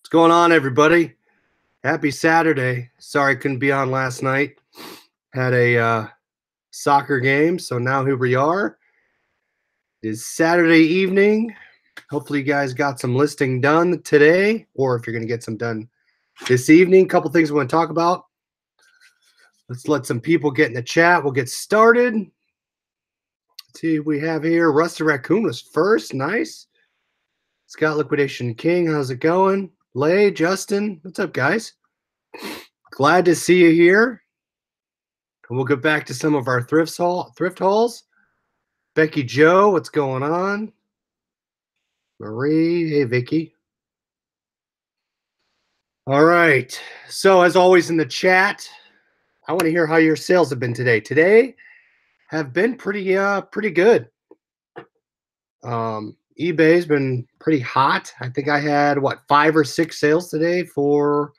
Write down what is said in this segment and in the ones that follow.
What's going on, everybody? Happy Saturday. Sorry I couldn't be on last night. Had a soccer game, so now here we are. It is Saturday evening. Hopefully, you guys got some listing done today, or if you're going to get some done this evening. A couple things we want to talk about. Let's let some people get in the chat. We'll get started. Let's see what we have here. Rusty Raccoon was first. Nice. Scott Liquidation King, how's it going? Lay, Justin, what's up, guys? Glad to see you here. We'll get back to some of our thrift hauls. Becky Joe, what's going on? Marie, hey, Vicky. All right. So as always in the chat, I want to hear how your sales have been today. Today have been pretty good. eBay's been pretty hot. I think I had 5 or 6 sales today for,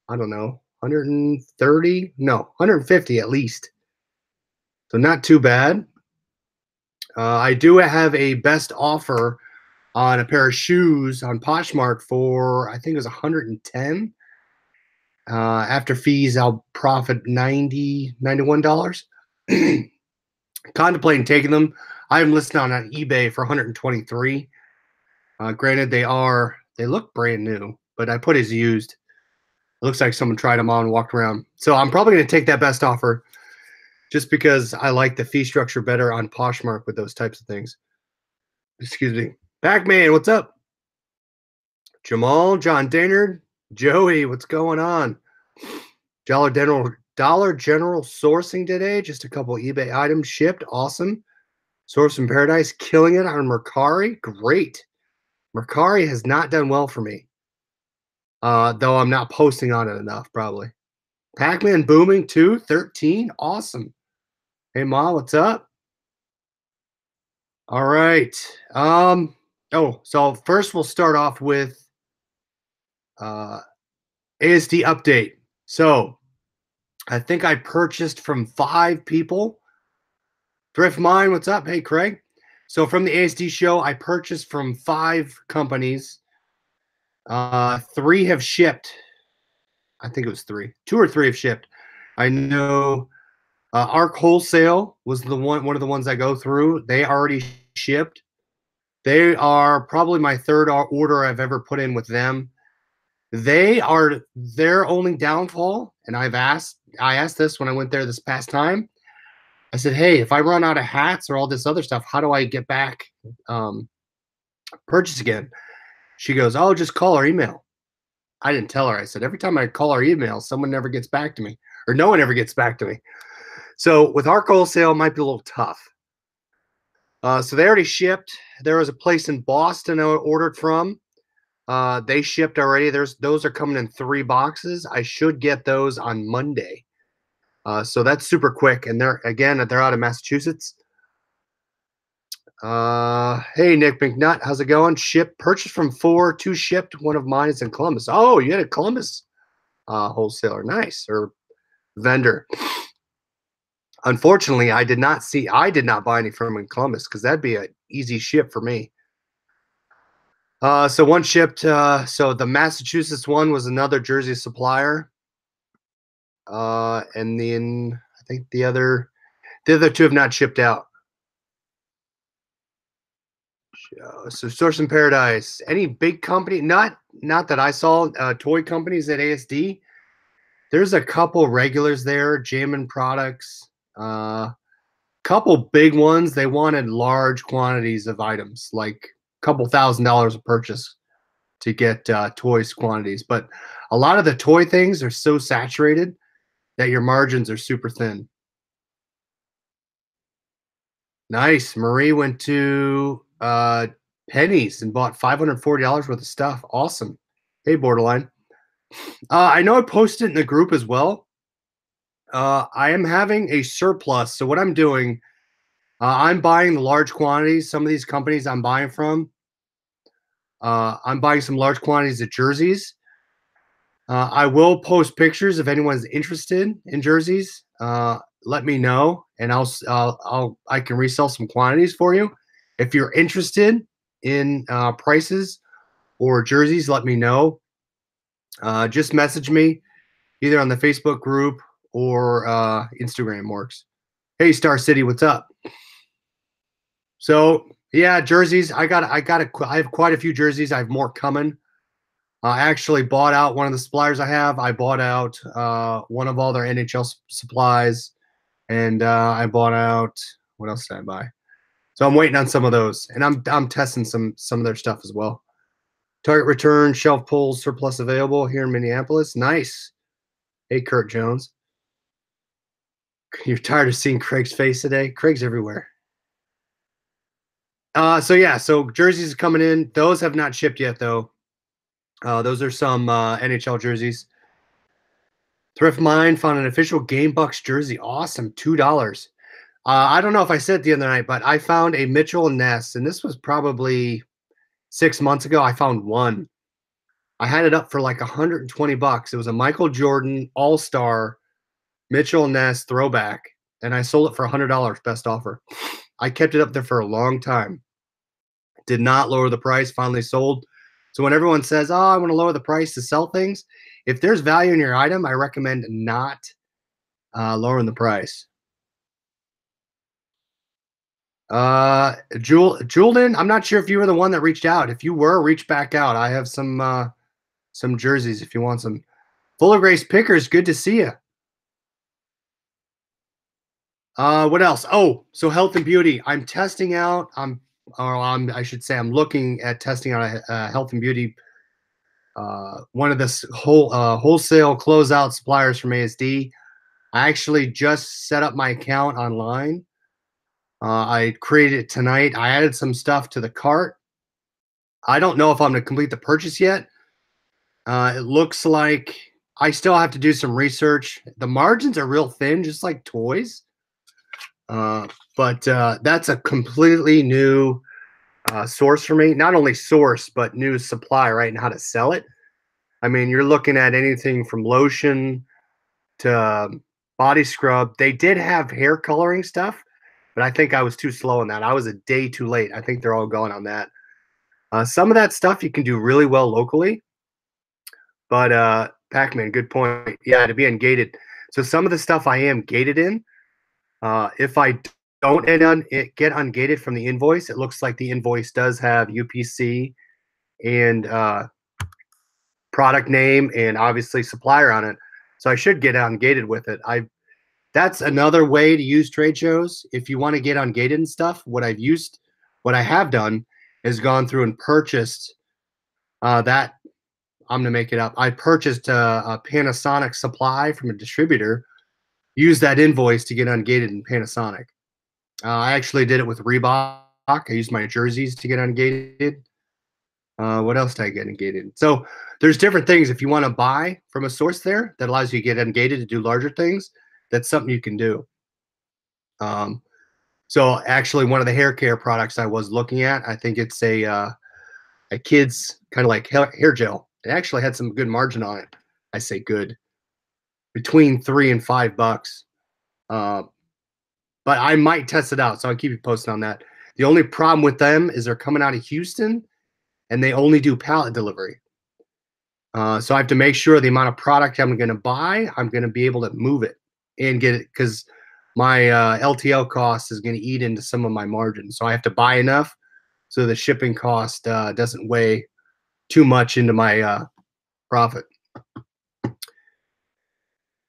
I don't know, 130, no, 150 at least. So not too bad. I do have a best offer on a pair of shoes on Poshmark for, I think it was 110. After fees, I'll profit $91. Contemplating taking them. I am listed on eBay for 123. Granted, they look brand new, but I put as used. It looks like someone tried them on and walked around. So I'm probably going to take that best offer just because I like the fee structure better on Poshmark with those types of things. Excuse me. Pac-Man, what's up? Jamal, John Daynard, Joey, what's going on? Dollar General sourcing today. Just a couple eBay items shipped. Awesome. Source in Paradise, killing it on Mercari. Great. Mercari has not done well for me. Though I'm not posting on it enough, probably. Pac-Man booming too, 13. Awesome. Hey, Ma, what's up? All right. So first we'll start off with ASD update. So I think I purchased from 5 people. Thrift Mine, what's up? Hey, Craig. So from the ASD show, I purchased from 5 companies. 3 have shipped. I think it was 3. 2 or 3 have shipped. I know ARC Wholesale was one of the ones I go through. They already shipped. They are probably my 3rd order I've ever put in with them. They are their only downfall, and I asked this when I went there this past time. I said, hey, if I run out of hats or all this other stuff, how do I get back purchase again? She goes, oh, just call or email. I didn't tell her. I said, every time I call or email, someone never gets back to me, or no one ever gets back to me. So with ARC Wholesale, it might be a little tough. So they already shipped. There was a place in Boston I ordered from. They shipped already. Those are coming in 3 boxes. I should get those on Monday. So that's super quick. And they're out of Massachusetts. Hey, Nick McNutt, how's it going? Purchased from 4, 2 shipped. One of mine is in Columbus. Oh, you had a Columbus wholesaler. Nice. Or vendor. Unfortunately, I did not buy any from in Columbus because that'd be an easy ship for me. So one shipped. So the Massachusetts one was another Jersey supplier. And then I think the other 2 have not shipped out. So Source in Paradise, any big company? Not that I saw. Toy companies at ASD. There's a couple regulars there. Jammin Products. Couple big ones. They wanted large quantities of items, like a couple $1,000s a purchase to get toys quantities. But a lot of the toy things are so saturated that your margins are super thin. Nice. Marie went to Penny's and bought $540 worth of stuff. Awesome. Hey, Borderline. I know I posted it in the group as well. I am having a surplus. So what I'm doing, I'm buying the large quantities. Some of these companies I'm buying from, I'm buying some large quantities of jerseys. I will post pictures if anyone's interested in jerseys. Let me know, and I can resell some quantities for you. If you're interested in prices or jerseys, let me know. Just message me either on the Facebook group or Instagram works. Hey, Star City, what's up? So yeah, jerseys. I have quite a few jerseys. I have more coming. I actually bought out one of the suppliers I have. I bought out one of all their NHL supplies, and I bought out what else did I buy? So I'm waiting on some of those, and I'm testing some of their stuff as well. Target return, shelf pulls, surplus available here in Minneapolis. Nice. Hey, Kurt Jones. You're tired of seeing Craig's face today? Craig's everywhere. So yeah, so jerseys are coming in. Those have not shipped yet, though. Those are some NHL jerseys. Thrift Mine found an official Game Bucks jersey. Awesome, $2. I don't know if I said it the other night, but I found a Mitchell and Ness, and this was probably 6 months ago. I found one. I had it up for like $120. It was a Michael Jordan All-Star Mitchell and Ness throwback, and I sold it for $100, best offer. I kept it up there for a long time. Did not lower the price, finally sold. So when everyone says, oh, I want to lower the price to sell things, if there's value in your item, I recommend not lowering the price. Julden, I'm not sure if you were the one that reached out. If you were, reach back out. I have some jerseys if you want some. Fuller Grace Pickers, good to see you. What else? Oh, so health and beauty. I'm testing out. I should say, I'm looking at testing out a health and beauty. One of the wholesale closeout suppliers from ASD. I actually just set up my account online. I created it tonight. I added some stuff to the cart. I don't know if I'm going to complete the purchase yet. It looks like I still have to do some research. The margins are real thin, just like toys. But that's a completely new source for me. Not only source, but new supply, right? And how to sell it. I mean, you're looking at anything from lotion to body scrub. They did have hair coloring stuff, but I think I was too slow on that. I was a day too late. I think they're all gone on that. Some of that stuff you can do really well locally, but Pac-Man, good point. Yeah, to be ungated. So some of the stuff I am gated in. If I don't get ungated from the invoice, it looks like the invoice does have UPC and product name and obviously supplier on it. So I should get ungated with it. That's another way to use trade shows. If you want to get ungated and stuff, what I have done is gone through and purchased that. I'm going to make it up. I purchased a Panasonic supply from a distributor, used that invoice to get ungated in Panasonic. I actually did it with Reebok. I used my jerseys to get ungated. What else did I get ungated? So there's different things. If you want to buy from a source there that allows you to get ungated to do larger things, that's something you can do. So actually one of the hair care products I was looking at, I think it's a kid's kind of like hair gel. It actually had some good margin on it. I say good. Between $3 and $5. But I might test it out, so I'll keep you posted on that. The only problem with them is they're coming out of Houston, and they only do pallet delivery. So I have to make sure the amount of product I'm going to buy, I'm going to be able to move it and get it, because my LTL cost is going to eat into some of my margins. So I have to buy enough so the shipping cost doesn't weigh too much into my profit.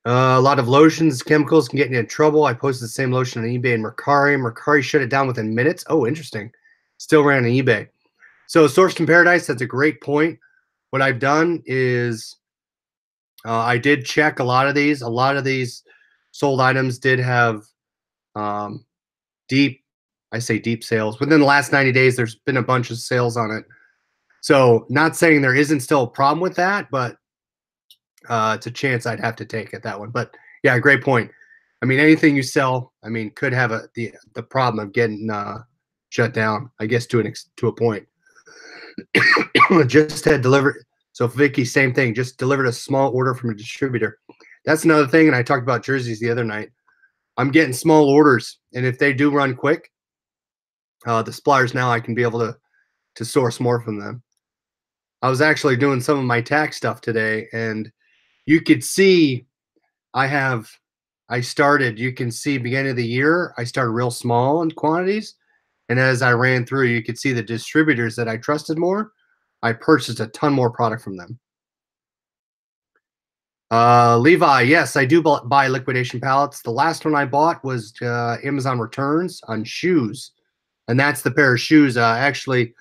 A lot of lotions, chemicals can get you in trouble. I posted the same lotion on eBay and Mercari. Mercari shut it down within minutes. Oh, interesting. Still ran on eBay. So Sourced in Paradise, that's a great point. What I've done is I did check a lot of these. A lot of these sold items did have deep sales. Within the last 90 days, there's been a bunch of sales on it. So not saying there isn't still a problem with that, but it's a chance I'd have to take at that one. But yeah, great point. I mean, anything you sell, I mean, could have the problem of getting shut down, I guess, to a point. Just had delivered. So Vicky, same thing. Just delivered a small order from a distributor. That's another thing. And I talked about jerseys the other night. I'm getting small orders, and if they do run quick, the suppliers now I can be able to source more from them. I was actually doing some of my tax stuff today, and you could see I have I started, you can see beginning of the year, I started real small in quantities. And as I ran through, you could see the distributors that I trusted more. I purchased a ton more product from them. Levi, yes, I do buy liquidation pallets. The last one I bought was Amazon returns on shoes, and that's the pair of shoes. Actually,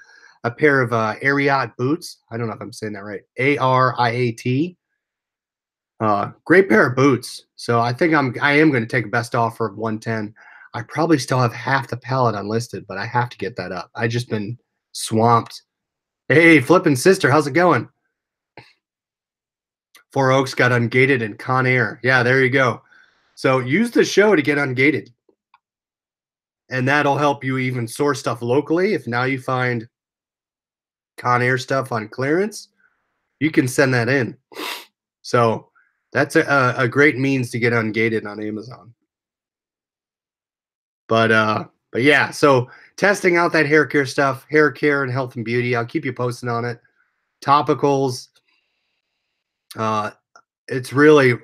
a pair of Ariat boots. I don't know if I'm saying that right. Ariat. Great pair of boots. So I am going to take a best offer of 110. I probably still have half the pallet unlisted, but I have to get that up. I just been swamped. Hey, flipping sister, how's it going? Four Oaks got ungated in Con Air. Yeah, there you go. So use the show to get ungated, and that'll help you even source stuff locally. If now you find Con Air stuff on clearance, you can send that in. So that's a great means to get ungated on Amazon. But yeah, so testing out that hair care stuff, hair care and health and beauty. I'll keep you posted on it. Topicals. Uh, it's really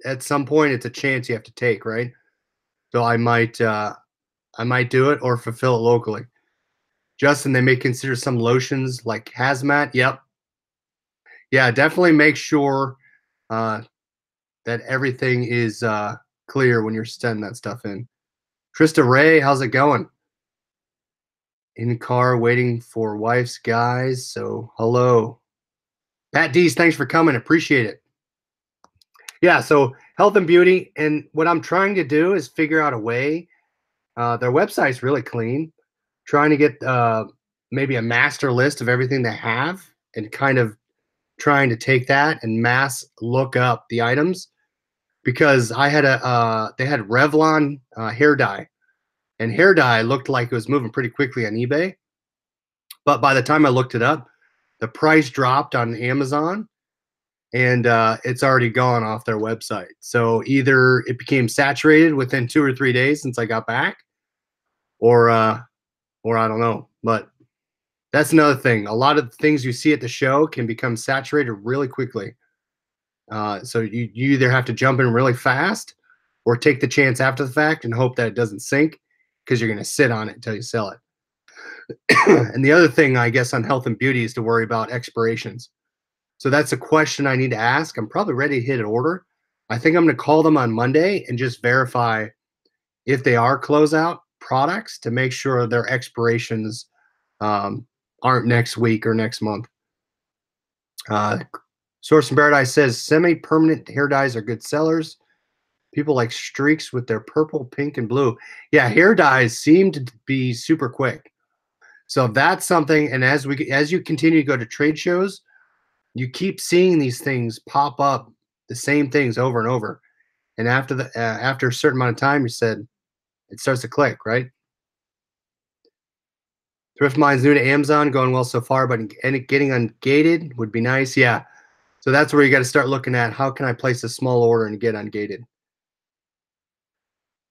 at some point it's a chance you have to take, right? So I might do it or fulfill it locally. Justin, they may consider some lotions like hazmat. Yep. Yeah, definitely make sure uh, that everything is clear when you're sending that stuff in. Trista Ray, how's it going? In car waiting for wife's guys. So hello. Pat D's, thanks for coming. Appreciate it. Yeah, so health and beauty. And what I'm trying to do is figure out a way. Their website's really clean. Trying to get maybe a master list of everything they have and kind of trying to take that and mass look up the items because I had they had Revlon hair dye, and hair dye looked like it was moving pretty quickly on eBay. But by the time I looked it up, the price dropped on Amazon, and it's already gone off their website. So either it became saturated within 2 or 3 days since I got back, or or I don't know. But that's another thing. A lot of the things you see at the show can become saturated really quickly. So you either have to jump in really fast or take the chance after the fact and hope that it doesn't sink because you're going to sit on it until you sell it. And the other thing, I guess, on health and beauty is to worry about expirations. So that's a question I need to ask. I'm probably ready to hit an order. I think I'm going to call them on Monday and just verify if they are closeout products to make sure their expirations um, aren't next week or next month. Source in Paradise says semi-permanent hair dyes are good sellers. People like streaks with their purple, pink, and blue. Yeah, hair dyes seem to be super quick. So that's something. And as you continue to go to trade shows, you keep seeing these things pop up, the same things over and over. And after a certain amount of time, you said it starts to click, right? Thrift Mind's new to Amazon, going well so far, but getting ungated would be nice. Yeah. So that's where you got to start looking at how can I place a small order and get ungated.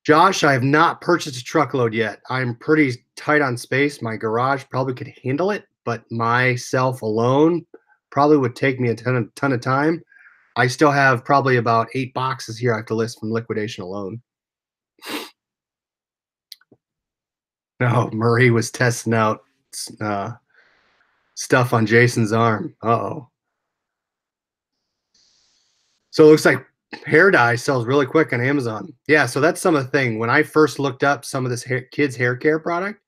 Josh, I have not purchased a truckload yet. I'm pretty tight on space. My garage probably could handle it, but myself alone probably would take me a ton of time. I still have probably about 8 boxes here I have to list from liquidation alone. No, Murray was testing out uh, stuff on Jason's arm. Uh-oh. So it looks like hair dye sells really quick on Amazon. Yeah, so that's some of the thing. When I first looked up some of this kids hair care product,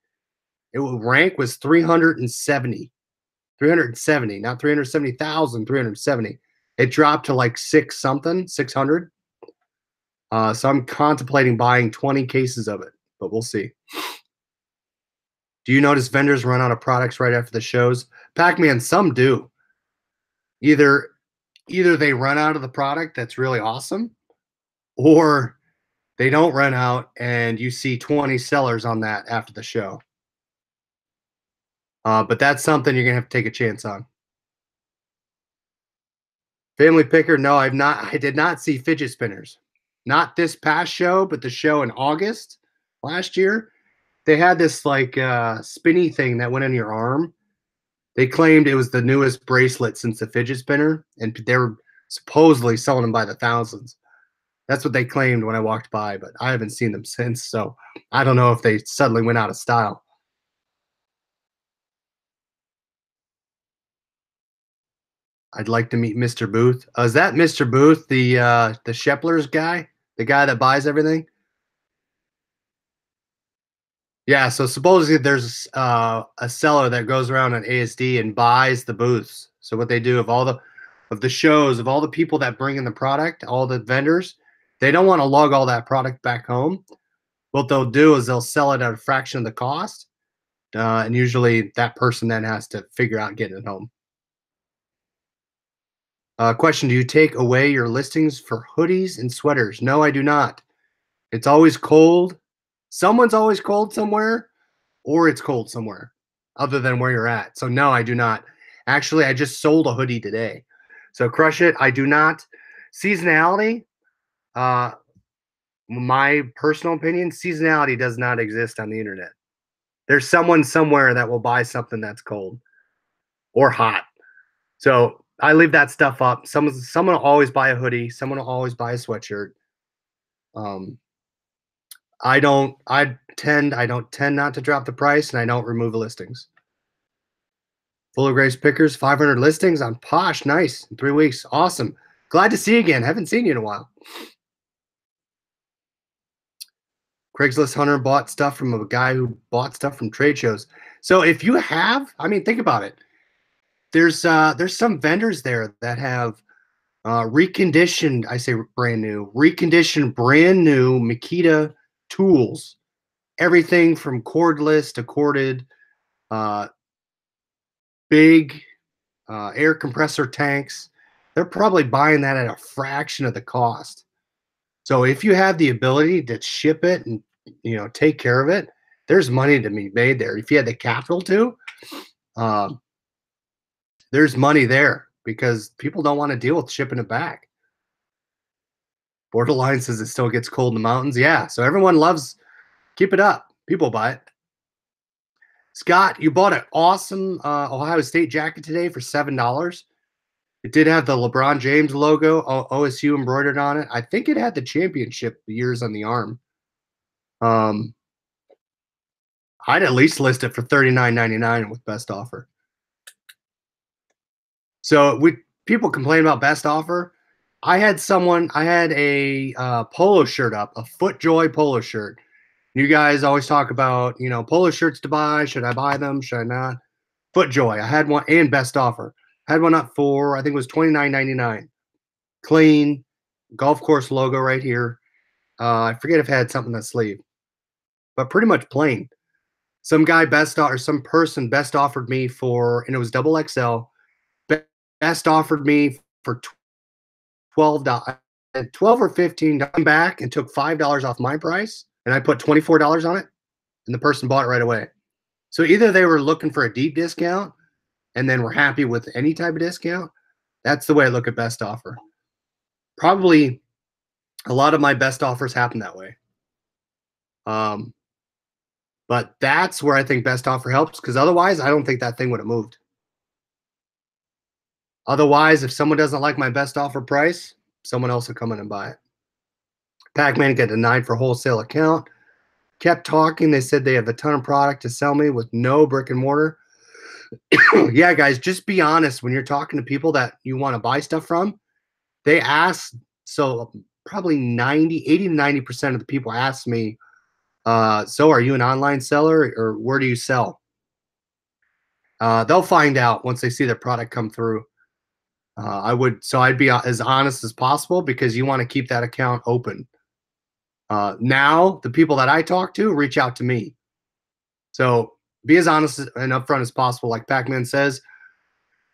it would rank was 370. 370, not 370,000, 370. It dropped to like 600. So I'm contemplating buying 20 cases of it, but we'll see. Do you notice vendors run out of products right after the shows? Pac-Man, some do. Either they run out of the product that's really awesome, or they don't run out and you see 20 sellers on that after the show. But that's something you're gonna have to take a chance on. Family picker, no, I've not. I did not see fidget spinners. Not this past show, but the show in August last year. They had this like spinny thing that went in your arm. They claimed it was the newest bracelet since the fidget spinner, and they were supposedly selling them by the thousands. That's what they claimed when I walked by, but I haven't seen them since. So I don't know if they suddenly went out of style. I'd like to meet Mr. Booth. Is that Mr. Booth, the Sheplers guy, the guy that buys everything? Yeah. So supposedly there's a seller that goes around on ASD and buys the booths. So what they do of the shows of all the people that bring in the product, all the vendors, they don't want to lug all that product back home. What they'll do is they'll sell it at a fraction of the cost, and usually that person then has to figure out getting it home. Question: do you take away your listings for hoodies and sweaters? No, I do not. It's always cold. Someone's always cold somewhere, or it's cold somewhere other than where you're at. So no, I do not. Actually, I just sold a hoodie today. So crush it. I do not. Seasonality. Uh, my personal opinion: seasonality does not exist on the internet. There's someone somewhere that will buy something that's cold or hot. So I leave that stuff up. Someone will always buy a hoodie. Someone will always buy a sweatshirt. Um, I don't. I don't tend not to drop the price, and I don't remove the listings. Full of Grace Pickers, 500 listings on Posh. Nice. In 3 weeks. Awesome. Glad to see you again. Haven't seen you in a while. Craigslist Hunter bought stuff from a guy who bought stuff from trade shows. So if you have, I mean, think about it. There's some vendors there that have reconditioned, I say brand new, reconditioned brand new Makita tools. Everything from cordless to corded, uh, big air compressor tanks. They're probably buying that at a fraction of the cost. So if you have the ability to ship it and take care of it, there's money to be made there. If you had the capital to, um, there's money there because people don't want to deal with shipping it back. Borderline says it still gets cold in the mountains. Yeah, so everyone loves keep it up. People buy it. Scott, you bought an awesome Ohio State jacket today for $7. It did have the LeBron James logo, OSU embroidered on it. I think it had the championship years on the arm. Um, I'd at least list it for $39.99 with best offer. So we people complain about best offer. I had a polo shirt up, a FootJoy polo shirt. You guys always talk about, polo shirts to buy. Should I buy them? Should I not? FootJoy. I had one and best offer. Had one up for, I think it was $29.99. Clean, golf course logo right here. I forget if it had something in the sleeve, but pretty much plain. Some person best offered me for, and it was double XL. Best offered me for $12, 12 or 15. I'm back and took $5 off my price, and I put $24 on it, and the person bought it right away. So either they were looking for a deep discount, and then were happy with any type of discount. That's the way I look at best offer. Probably a lot of my best offers happen that way. Um, but that's where I think best offer helps because otherwise, I don't think that thing would have moved. Otherwise, if someone doesn't like my best offer price, someone else will come in and buy it. Pac-Man got denied for wholesale account. Kept talking. They said they have a ton of product to sell me with no brick and mortar. Yeah, guys, just be honest when you're talking to people that you want to buy stuff from. They ask, so probably 80 to 90% of the people ask me, so are you an online seller or where do you sell? They'll find out once they see their product come through. I'd be as honest as possible because you want to keep that account open. Now the people that I talk to reach out to me. So be as honest and upfront as possible. Like Pac-Man says,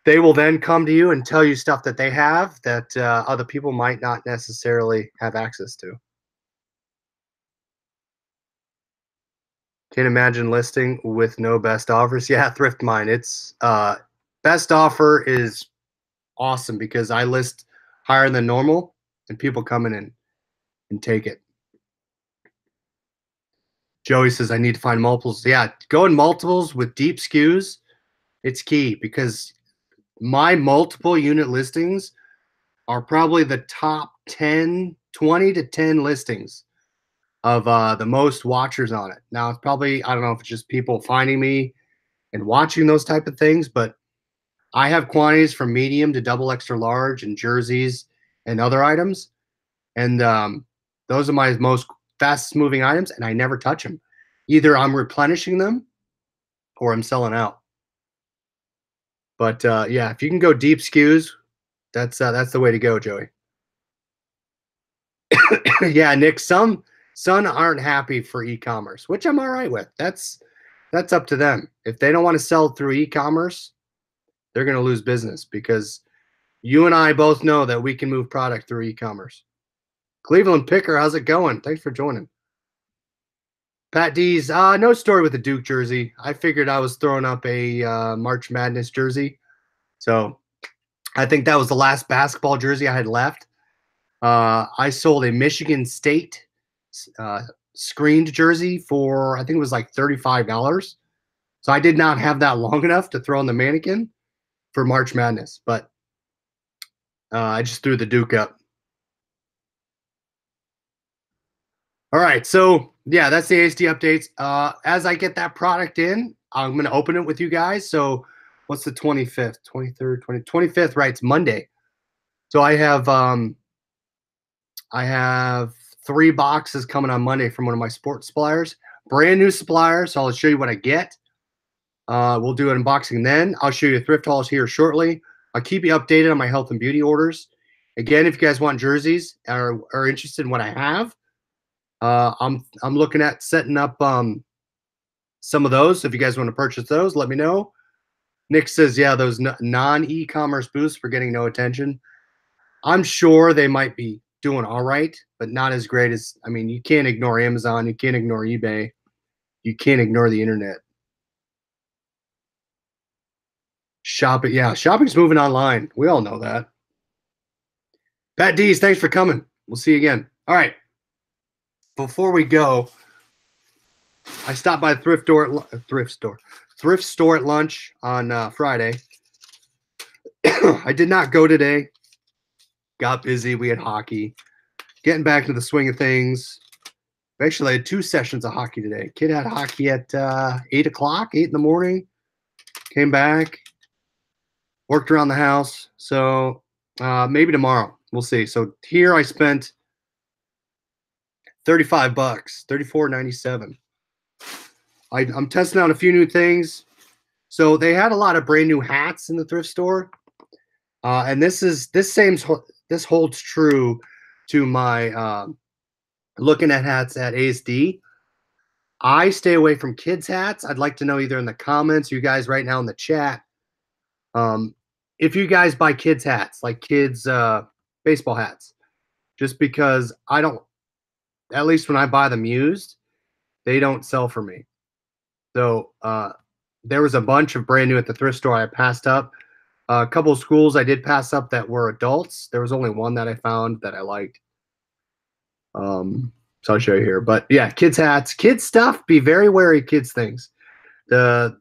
they will then come to you and tell you stuff that they have that other people might not necessarily have access to. Can't imagine listing with no best offers. Yeah, Thrift Mine. It's best offer is awesome because I list higher than normal and people come in and take it. Joey says I need to find multiples. Yeah, go in multiples with deep skews. It's key because my multiple unit listings are probably the top 10, 20 to 10 listings of the most watchers on it. Now it's probably, I don't know if it's just people finding me and watching those type of things, but I have quantities from medium to double extra large and jerseys and other items. And those are my most fastest moving items, and I never touch them. Either I'm replenishing them or I'm selling out. But yeah, if you can go deep skews, that's the way to go, Joey. Yeah, Nick. Some aren't happy for e-commerce, which I'm all right with. That's up to them. If they don't want to sell through e-commerce, they're going to lose business because you and I both know that we can move product through e-commerce. Cleveland Picker, how's it going? Thanks for joining. Pat D's, no story with the Duke jersey. I figured I was throwing up a March Madness jersey. So I think that was the last basketball jersey I had left. I sold a Michigan State screened jersey for, I think it was like $35. So I did not have that long enough to throw on the mannequin for March Madness, but I just threw the Duke up. All right, so yeah, that's the ASD updates. As I get that product in, I'm going to open it with you guys. So what's the 25th, 23rd, 25th, right? It's Monday. So I have 3 boxes coming on Monday from one of my sports suppliers, brand new supplier. So I'll show you what I get. We'll do an unboxing then. I'll show you thrift hauls here shortly. I'll keep you updated on my health and beauty orders. Again, if you guys want jerseys or are interested in what I have, I'm looking at setting up some of those. So if you guys want to purchase those, let me know. Nick says, yeah, those non-e-commerce booths are getting no attention. I'm sure they might be doing all right, but not as great as, I mean, you can't ignore Amazon. You can't ignore eBay. You can't ignore the internet. Shopping, yeah, shopping's moving online. We all know that. Pat D's, thanks for coming. We'll see you again. All right. Before we go, I stopped by the thrift store at lunch on Friday. I did not go today. Got busy. We had hockey. Getting back into the swing of things. We actually had 2 sessions of hockey today. Kid had hockey at 8 o'clock, 8 in the morning. Came back. Worked around the house. So maybe tomorrow. We'll see. So here I spent $35, $34.97. I'm testing out a few new things. So they had a lot of brand new hats in the thrift store, and this holds true to my looking at hats at ASD. I stay away from kids hats. I'd like to know either in the comments, you guys right now in the chat, if you guys buy kids hats, like kids baseball hats, just because I don't, at least when I buy them used, they don't sell for me. So there was a bunch of brand new at the thrift store I passed up. A couple of schools I did pass up that were adults. There was only one that I found that I liked. So I'll show you here. But yeah, kids hats, kids stuff. Be very wary of kids things. The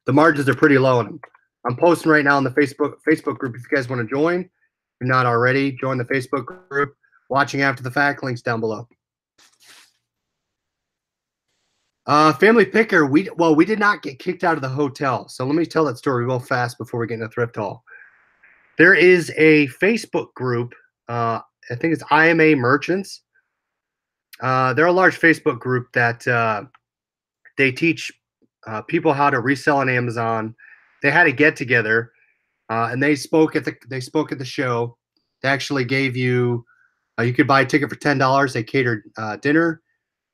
margins are pretty low on them. I'm posting right now in the Facebook group. If you guys want to join, if you're not already, join the Facebook group. Watching after the fact, links down below. Family Picker, we did not get kicked out of the hotel. So let me tell that story real fast before we get into thrift haul. There is a Facebook group. I think it's IMA Merchants. They're a large Facebook group that they teach people how to resell on Amazon. They had a get together, and they spoke at the show. They actually gave you you could buy a ticket for $10. They catered dinner.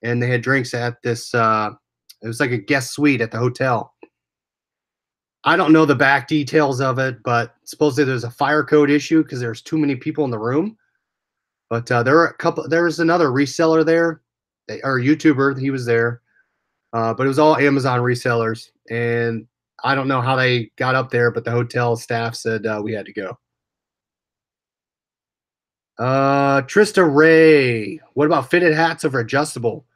And they had drinks at this, it was like a guest suite at the hotel. I don't know the back details of it, but supposedly there's a fire code issue because there's too many people in the room. But there was another reseller there, or YouTuber, he was there. But it was all Amazon resellers. And I don't know how they got up there, but the hotel staff said we had to go. Trista Ray, what about fitted hats over adjustable?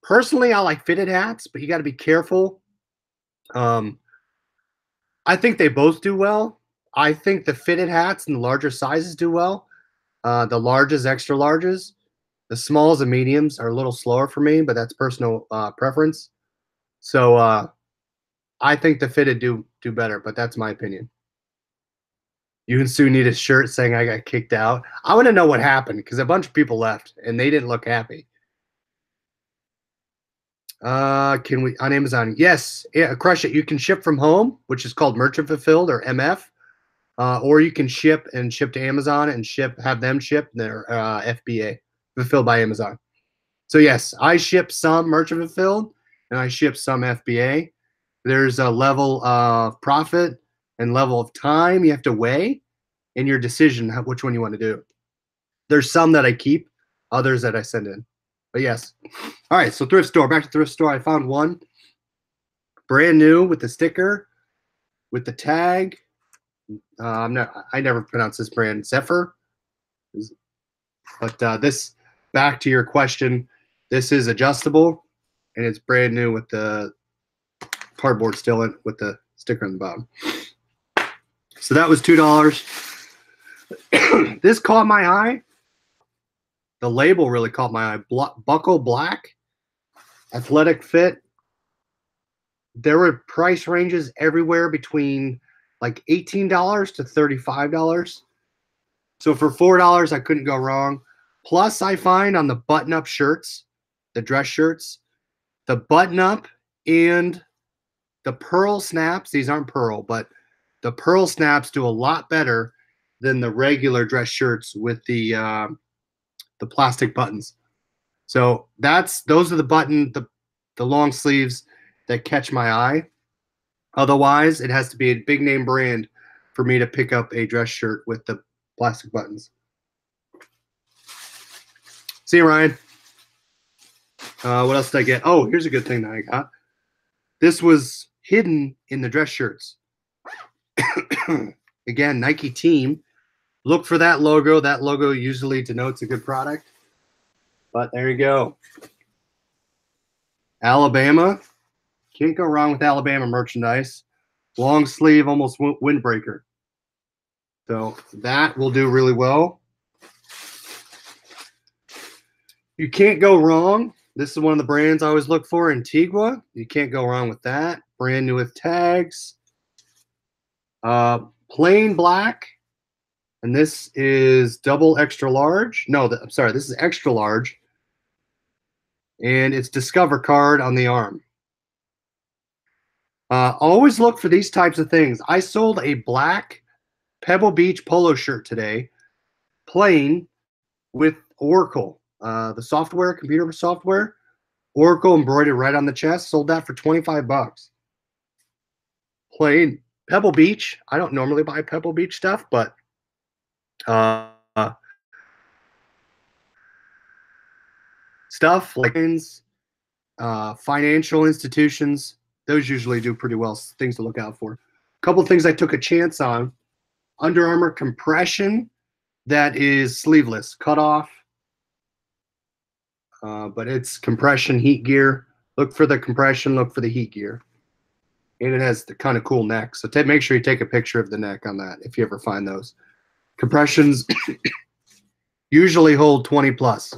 Personally, I like fitted hats, but you got to be careful. Um, I think they both do well. I think the fitted hats and the larger sizes do well. The larges, extra larges, the smalls and mediums are a little slower for me, but that's personal preference. So I think the fitted do better, but that's my opinion. You and Sue need a shirt saying I got kicked out. I want to know what happened because a bunch of people left and they didn't look happy. Can we on Amazon? Yes, yeah, crush it. You can ship from home, which is called merchant fulfilled or MF, or you can ship to Amazon and have them ship their FBA fulfilled by Amazon. So yes, I ship some merchant fulfilled and I ship some FBA. There's a level of profit and level of time you have to weigh in your decision which one you want to do. There's some that I keep, others that I send in. But yes. All right, so thrift store. Back to thrift store. I found one brand new with the sticker, with the tag. I never pronounce this brand. Zephyr. But this, back to your question, this is adjustable, and it's brand new with the cardboard still in with the sticker on the bottom. So that was $2. This caught my eye. The label really caught my eye. Buckle black, athletic fit. There were price ranges everywhere between like $18 to $35. So for $4, I couldn't go wrong. Plus, I find on the button-up shirts, the dress shirts, the button-up and the pearl snaps, these aren't pearl, but the pearl snaps do a lot better than the regular dress shirts with the plastic buttons. So those are the long sleeves that catch my eye. Otherwise, it has to be a big name brand for me to pick up a dress shirt with the plastic buttons. See you, Ryan. What else did I get? Oh, here's a good thing that I got. This was hidden in the dress shirts. Again, Nike team. Look for that logo. That logo usually denotes a good product. But there you go. Alabama. Can't go wrong with Alabama merchandise. Long sleeve, almost windbreaker. So that will do really well. You can't go wrong. This is one of the brands I always look for, Antigua. You can't go wrong with that. Brand new with tags. Plain black. And this is double extra large. No, I'm sorry. This is extra large. And it's Discover card on the arm. Always look for these types of things. I sold a black Pebble Beach polo shirt today, plain, with Oracle, the software, computer software. Oracle embroidered right on the chest. Sold that for $25. Plain Pebble Beach. I don't normally buy Pebble Beach stuff, but stuff like financial institutions, those usually do pretty well. Things to look out for. A couple of things I took a chance on. Under Armour compression that is sleeveless, cut off. But it's compression heat gear. Look for the compression, look for the heat gear. And it has the kind of cool neck. So make sure you take a picture of the neck on that if you ever find those. Compressions usually hold 20 plus.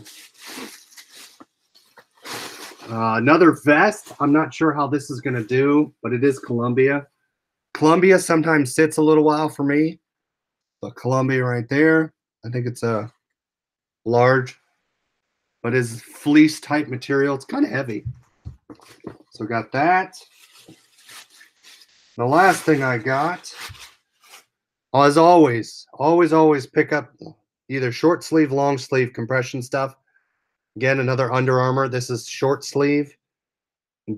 Another vest. I'm not sure how this is going to do, but it is Columbia. Columbia sometimes sits a little while for me. But Columbia right there. I think it's a large, but it's fleece type material. It's kind of heavy. So got that. The last thing I got, as always pick up either short sleeve, long sleeve compression stuff. Again, another Under Armour. This is short sleeve,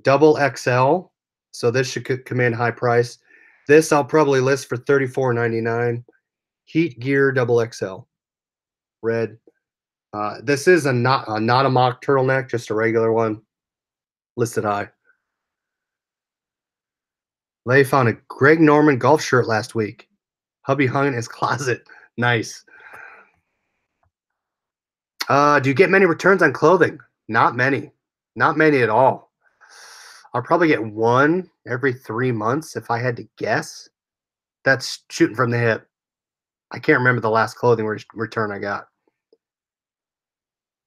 double XL. So this should command high price. This I'll probably list for $34.99. Heat gear double XL. Red. This is not a mock turtleneck, just a regular one. Listed high. Lay found a Greg Norman golf shirt last week. Hubby hung in his closet. Nice. Do you get many returns on clothing? Not many. Not many at all. I'll probably get one every 3 months, if I had to guess. That's shooting from the hip. I can't remember the last clothing return I got.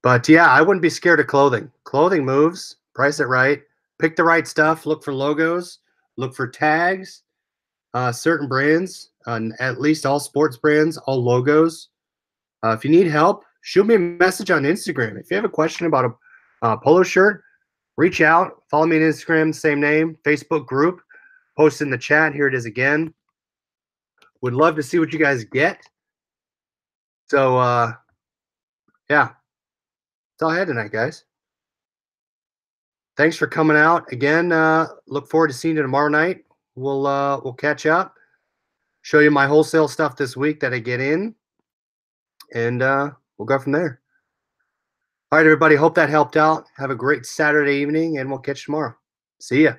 But yeah, I wouldn't be scared of clothing. Clothing moves, price it right, pick the right stuff, look for logos, look for tags, certain brands, at least all sports brands, all logos. If you need help, shoot me a message on Instagram. If you have a question about a polo shirt, reach out. Follow me on Instagram, same name, Facebook group. Post in the chat. Here it is again. Would love to see what you guys get. So, yeah, that's all I had tonight, guys. Thanks for coming out again. Look forward to seeing you tomorrow night. We'll catch up. Show you my wholesale stuff this week that I get in, and we'll go from there. All right, everybody. Hope that helped out. Have a great Saturday evening, and we'll catch you tomorrow. See ya.